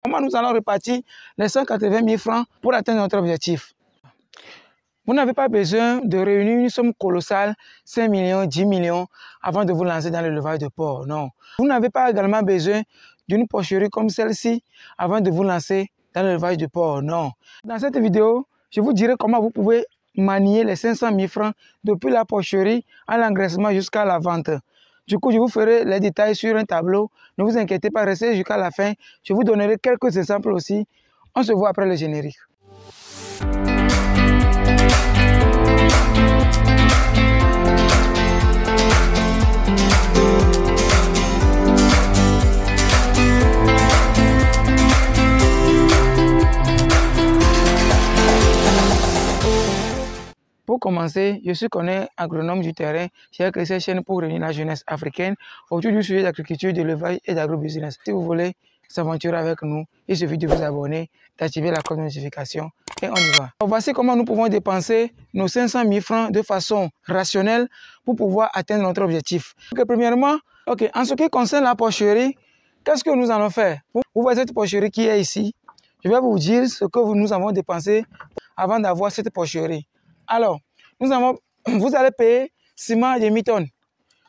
Comment nous allons répartir les 180 000 francs pour atteindre notre objectif? Vous n'avez pas besoin de réunir une somme colossale, 5 millions, 10 millions, avant de vous lancer dans l'élevage de porc. Non. Vous n'avez pas également besoin d'une porcherie comme celle-ci avant de vous lancer dans l'élevage de porc. Non. Dans cette vidéo, je vous dirai comment vous pouvez manier les 500 000 francs depuis la porcherie à l'engraissement jusqu'à la vente. Du coup, je vous ferai les détails sur un tableau. Ne vous inquiétez pas, restez jusqu'à la fin. Je vous donnerai quelques exemples aussi. On se voit après le générique. Pour commencer, je suis agronome du terrain. J'ai créé cette chaîne pour réunir la jeunesse africaine autour du sujet d'agriculture, d'élevage et d'agrobusiness. Si vous voulez s'aventurer avec nous, il suffit de vous abonner, d'activer la cloche de notification et on y va. Voici comment nous pouvons dépenser nos 500 000 francs de façon rationnelle pour pouvoir atteindre notre objectif. Premièrement, en ce qui concerne la porcherie, qu'est-ce que nous allons faire? Vous voyez cette porcherie qui est ici. Je vais vous dire ce que nous avons dépensé avant d'avoir cette porcherie. Alors, vous allez payer ciment demi-tonne.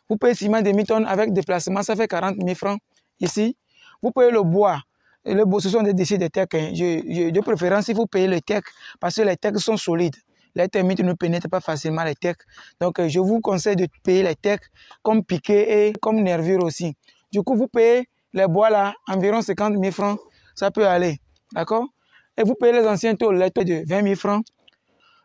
Vous payez ciment demi-tonne avec déplacement, ça fait 40 000 francs ici. Vous payez le bois. Et le bois, ce sont des déchets de teck. De préférence, si vous payez le teck, parce que les tecks sont solides. Les termites ne pénètrent pas facilement les tecks. Donc, je vous conseille de payer les tecks comme piquet et comme nervure aussi. Du coup, vous payez les bois là, environ 50 000 francs. Ça peut aller. D'accord? Et vous payez les anciens tôles, les tôles de 20 000 francs.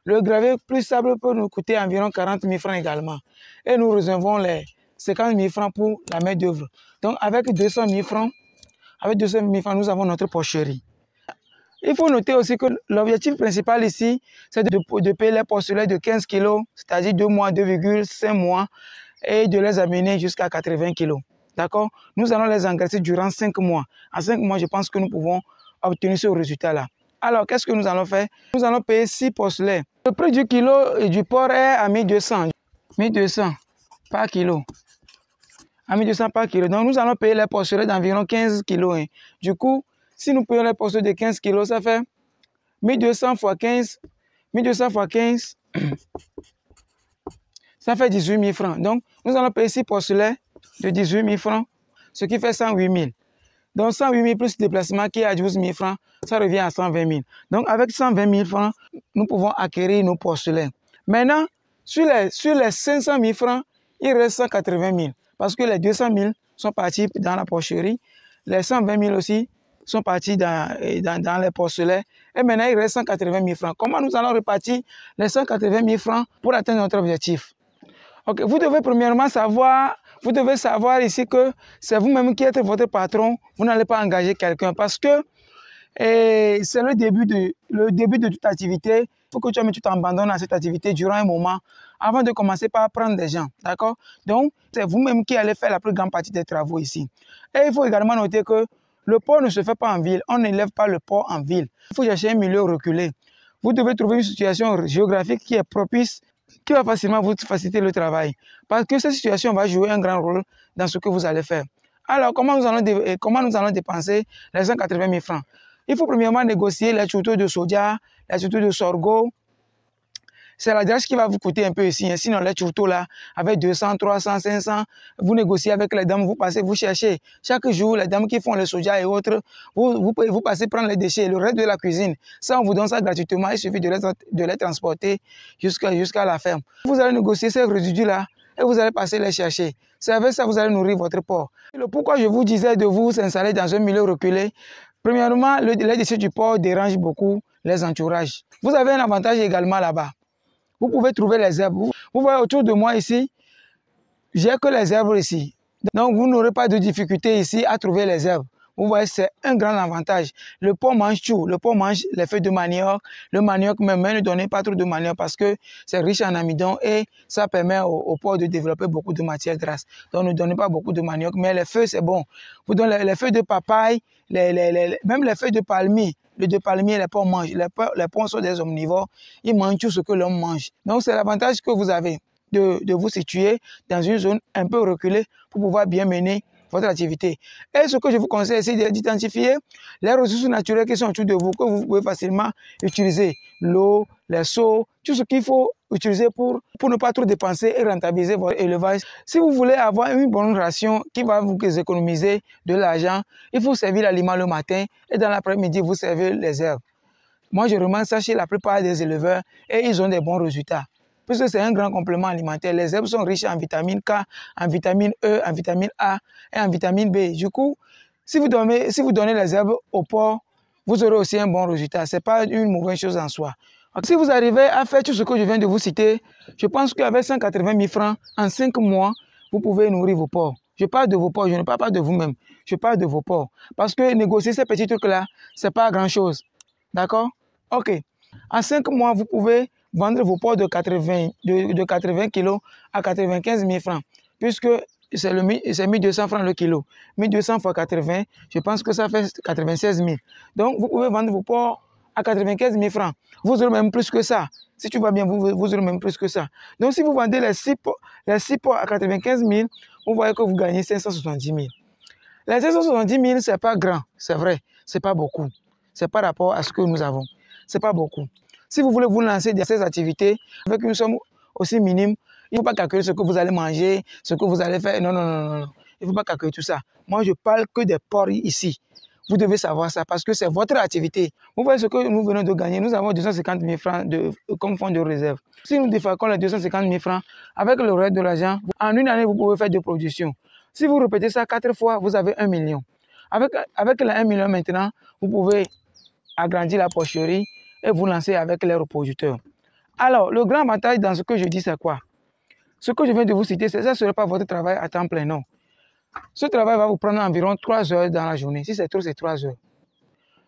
Le gravier plus sable peut nous coûter environ 40 000 francs également. Et nous réservons les 50 000 francs pour la main d'œuvre. Donc avec 200 000 francs, nous avons notre porcherie. Il faut noter aussi que l'objectif principal ici, c'est de payer les porcelets de 15 kg, c'est-à-dire 2 mois, 2,5 mois, et de les amener jusqu'à 80 kg. D'accord? Nous allons les engraisser durant 5 mois. En 5 mois, je pense que nous pouvons obtenir ce résultat-là. Alors, qu'est-ce que nous allons faire? Nous allons payer 6 porcelets. Le prix du kilo et du porc est à 1200. 1200 par kilo. À 1200 par kilo. Donc, nous allons payer les porcelets d'environ 15 kg. Du coup, si nous payons les porcelets de 15 kg, ça fait 1200 x 15. 1200 x 15. Ça fait 18 000 francs. Donc, nous allons payer 6 porcelets de 18 000 francs, ce qui fait 108 000. Donc, 108 000 plus déplacement qui est à 12 000 francs, ça revient à 120 000. Donc, avec 120 000 francs, nous pouvons acquérir nos porcelains. Maintenant, sur les 500 000 francs, il reste 180 000. Parce que les 200 000 sont partis dans la porcherie. Les 120 000 aussi sont partis dans les porcelains. Et maintenant, il reste 180 000 francs. Comment nous allons répartir les 180 000 francs pour atteindre notre objectif? Vous devez premièrement savoir... Vous devez savoir ici que c'est vous-même qui êtes votre patron. Vous n'allez pas engager quelqu'un parce que c'est le début de toute activité. Il faut que tu t'abandonnes à cette activité durant un moment avant de commencer par prendre des gens. D'accord? Donc, c'est vous-même qui allez faire la plus grande partie des travaux ici. Et il faut également noter que le porc ne se fait pas en ville. On n'élève pas le porc en ville. Il faut chercher un milieu reculé. Vous devez trouver une situation géographique qui est propice, qui va facilement vous faciliter le travail. Parce que cette situation va jouer un grand rôle dans ce que vous allez faire. Alors, comment nous allons dépenser les 180 000 francs? Il faut premièrement négocier les tutos de soja, les tutos de sorgho. C'est la drage qui va vous coûter un peu ici. Sinon, les tutos là, avec 200, 300, 500, vous négociez avec les dames, vous cherchez. Chaque jour, les dames qui font le soja et autres, vous passez prendre les déchets, le reste de la cuisine. Ça, on vous donne ça gratuitement. Il suffit de les transporter jusqu'à la ferme. Vous allez négocier ces résidus-là et vous allez passer les chercher. C'est avec ça que vous allez nourrir votre porc. Pourquoi je vous disais de vous installer dans un milieu reculé? Premièrement, les déchets du porc dérangent beaucoup les entourages. Vous avez un avantage également là-bas. Vous pouvez trouver les herbes. Vous voyez autour de moi ici, j'ai que les herbes ici. Donc, vous n'aurez pas de difficulté ici à trouver les herbes. Vous voyez, c'est un grand avantage. Le porc mange tout. Le porc mange les feuilles de manioc. Le manioc même, ne donnez pas trop de manioc parce que c'est riche en amidon et ça permet au porc de développer beaucoup de matière grasse. Donc, ne donnez pas beaucoup de manioc, mais les feuilles, c'est bon. Vous donnez les feuilles de papaye, même les feuilles de palmier. Le de palmier, les porcs mangent. Les porcs sont des omnivores. Ils mangent tout ce que l'homme mange. Donc, c'est l'avantage que vous avez de vous situer dans une zone un peu reculée pour pouvoir bien mener votre activité. Et ce que je vous conseille, c'est d'identifier les ressources naturelles qui sont autour de vous, que vous pouvez facilement utiliser. L'eau, les seaux, tout ce qu'il faut utiliser pour ne pas trop dépenser et rentabiliser votre élevage. Si vous voulez avoir une bonne ration qui va vous économiser de l'argent, il faut servir l'aliment le matin et dans l'après-midi, vous servez les herbes. Moi, je remarque ça chez la plupart des éleveurs et ils ont des bons résultats. Puisque c'est un grand complément alimentaire. Les herbes sont riches en vitamine K, en vitamine E, en vitamine A et en vitamine B. Du coup, si vous donnez les herbes au porc, vous aurez aussi un bon résultat. Ce n'est pas une mauvaise chose en soi. Si vous arrivez à faire tout ce que je viens de vous citer, je pense qu'avec 180 000 francs, en 5 mois, vous pouvez nourrir vos porcs. Je parle de vos porcs, je ne parle pas de vous-même. Je parle de vos porcs. Parce que négocier ces petits trucs-là, ce n'est pas grand-chose. D'accord? Ok. En 5 mois, vous pouvez vendre vos porcs de 80 kg à 95 000 francs. Puisque c'est 1200 francs le kilo. 1200 fois 80, je pense que ça fait 96 000. Donc, vous pouvez vendre vos porcs à 95 000 francs. Vous aurez même plus que ça. Si tu vas bien, vous aurez même plus que ça. Donc, si vous vendez les 6 porcs à 95 000, vous voyez que vous gagnez 570 000. Les 570 000, ce n'est pas grand, c'est vrai. Ce n'est pas beaucoup. C'est par rapport à ce que nous avons. Ce n'est pas beaucoup. Si vous voulez vous lancer dans ces activités avec une somme aussi minime, il ne faut pas calculer ce que vous allez manger, ce que vous allez faire. Non, non, non, non. Il ne faut pas calculer tout ça. Moi, je parle que des porcs ici. Vous devez savoir ça parce que c'est votre activité. Vous voyez ce que nous venons de gagner. Nous avons 250 000 francs comme fonds de réserve. Si nous défalquons les 250 000 francs, avec le reste de l'argent, en une année, vous pouvez faire 2 productions. Si vous répétez ça 4 fois, vous avez 1 million. Avec les 1 million maintenant, vous pouvez agrandir la porcherie et vous lancer avec les reproducteurs. Alors, le grand avantage dans ce que je dis, c'est quoi? Ce que je viens de vous citer, ça ne serait pas votre travail à temps plein, non. Ce travail va vous prendre environ 3 heures dans la journée. Si c'est trop, c'est 3 heures.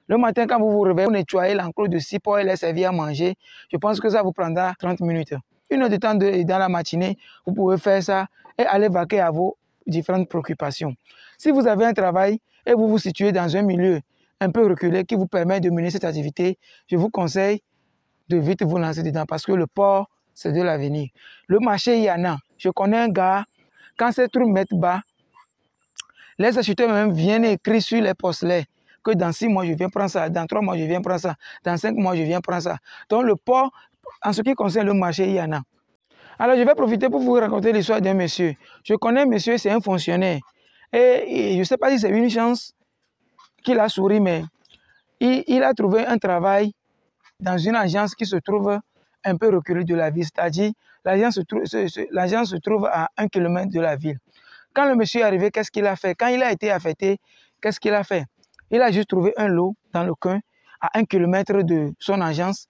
Le matin, quand vous vous réveillez, vous nettoyez l'enclos de 6 porcs et les servir à manger. Je pense que ça vous prendra 30 minutes. 1 heure de temps dans la matinée, vous pouvez faire ça et aller vaquer à vos différentes préoccupations. Si vous avez un travail et vous vous situez dans un milieu un peu reculé qui vous permet de mener cette activité, je vous conseille de vite vous lancer dedans parce que le porc, c'est de l'avenir. Le marché, il y en a. Je connais un gars, quand ces trucs mettent bas, les acheteurs même viennent écrire sur les postelets que dans 6 mois, je viens prendre ça, dans 3 mois, je viens prendre ça, dans 5 mois, je viens prendre ça. Donc le porc, en ce qui concerne le marché, il y en a. Alors je vais profiter pour vous raconter l'histoire d'un monsieur. Je connais un monsieur, c'est un fonctionnaire. Et je ne sais pas si c'est une chance qu'il a souri, mais il a trouvé un travail dans une agence qui se trouve un peu reculée de la ville. C'est-à-dire, l'agence se trouve à 1 km de la ville. Quand le monsieur est arrivé, qu'est-ce qu'il a fait? Quand il a été affecté, qu'est-ce qu'il a fait? Il a juste trouvé un lot dans le coin, à 1 km de son agence.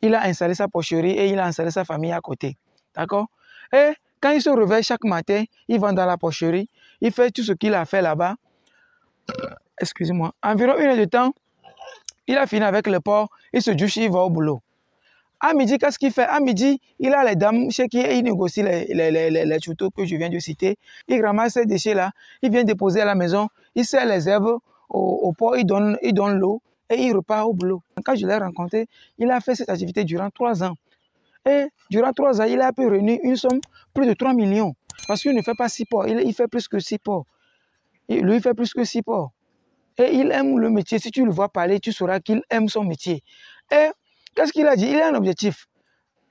Il a installé sa porcherie et il a installé sa famille à côté. D'accord? Et quand il se réveille chaque matin, il va dans la porcherie, il fait tout ce qu'il a fait là-bas. Excusez-moi. Environ 1 heure de temps, il a fini avec le porc, il se douche, il va au boulot. À midi, qu'est-ce qu'il fait? À midi, il a les dames chez qui il négocie les tutos que je viens de citer. Il ramasse ces déchets-là, il vient déposer à la maison, il sert les herbes au porc, il donne l'eau et il repart au boulot. Quand je l'ai rencontré, il a fait cette activité durant 3 ans. Et durant 3 ans, il a pu réunir une somme plus de 3 millions. Parce qu'il ne fait pas 6 porcs, il fait plus que 6 porcs. Lui, il fait plus que 6 porcs. Et il aime le métier. Si tu le vois parler, tu sauras qu'il aime son métier. Et qu'est-ce qu'il a dit? Il a un objectif.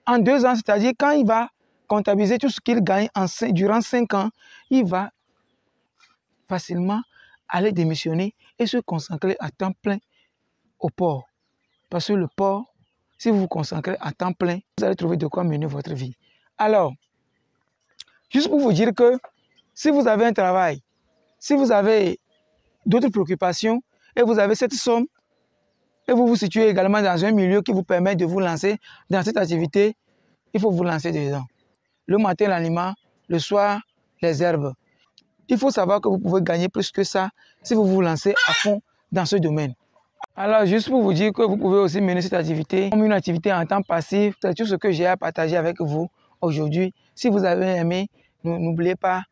En 2 ans, c'est-à-dire quand il va comptabiliser tout ce qu'il gagne durant 5 ans, il va facilement aller démissionner et se consacrer à temps plein au porc. Parce que le porc, si vous vous consacrez à temps plein, vous allez trouver de quoi mener votre vie. Alors, juste pour vous dire que si vous avez un travail, si vous avez d'autres préoccupations et vous avez cette somme et vous vous situez également dans un milieu qui vous permet de vous lancer dans cette activité, il faut vous lancer dedans. Le matin, l'aliment, le soir, les herbes. Il faut savoir que vous pouvez gagner plus que ça si vous vous lancez à fond dans ce domaine. Alors, juste pour vous dire que vous pouvez aussi mener cette activité comme une activité en temps passif, c'est tout ce que j'ai à partager avec vous aujourd'hui. Si vous avez aimé, n'oubliez pas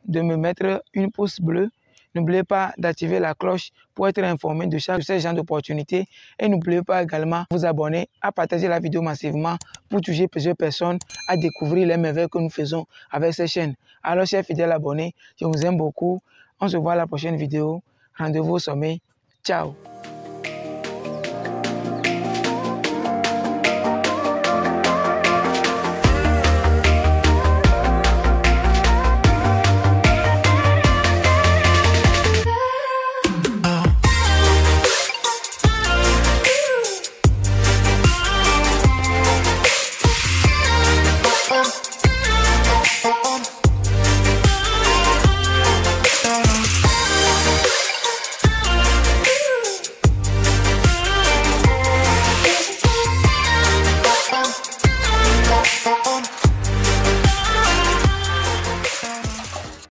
de me mettre une pouce bleu. N'oubliez pas d'activer la cloche pour être informé de chaque genre d'opportunités. Et n'oubliez pas également de vous abonner, à partager la vidéo massivement pour toucher plusieurs personnes à découvrir les merveilles que nous faisons avec cette chaîne. Alors, chers fidèles abonnés, je vous aime beaucoup. On se voit à la prochaine vidéo. Rendez-vous au sommet. Ciao.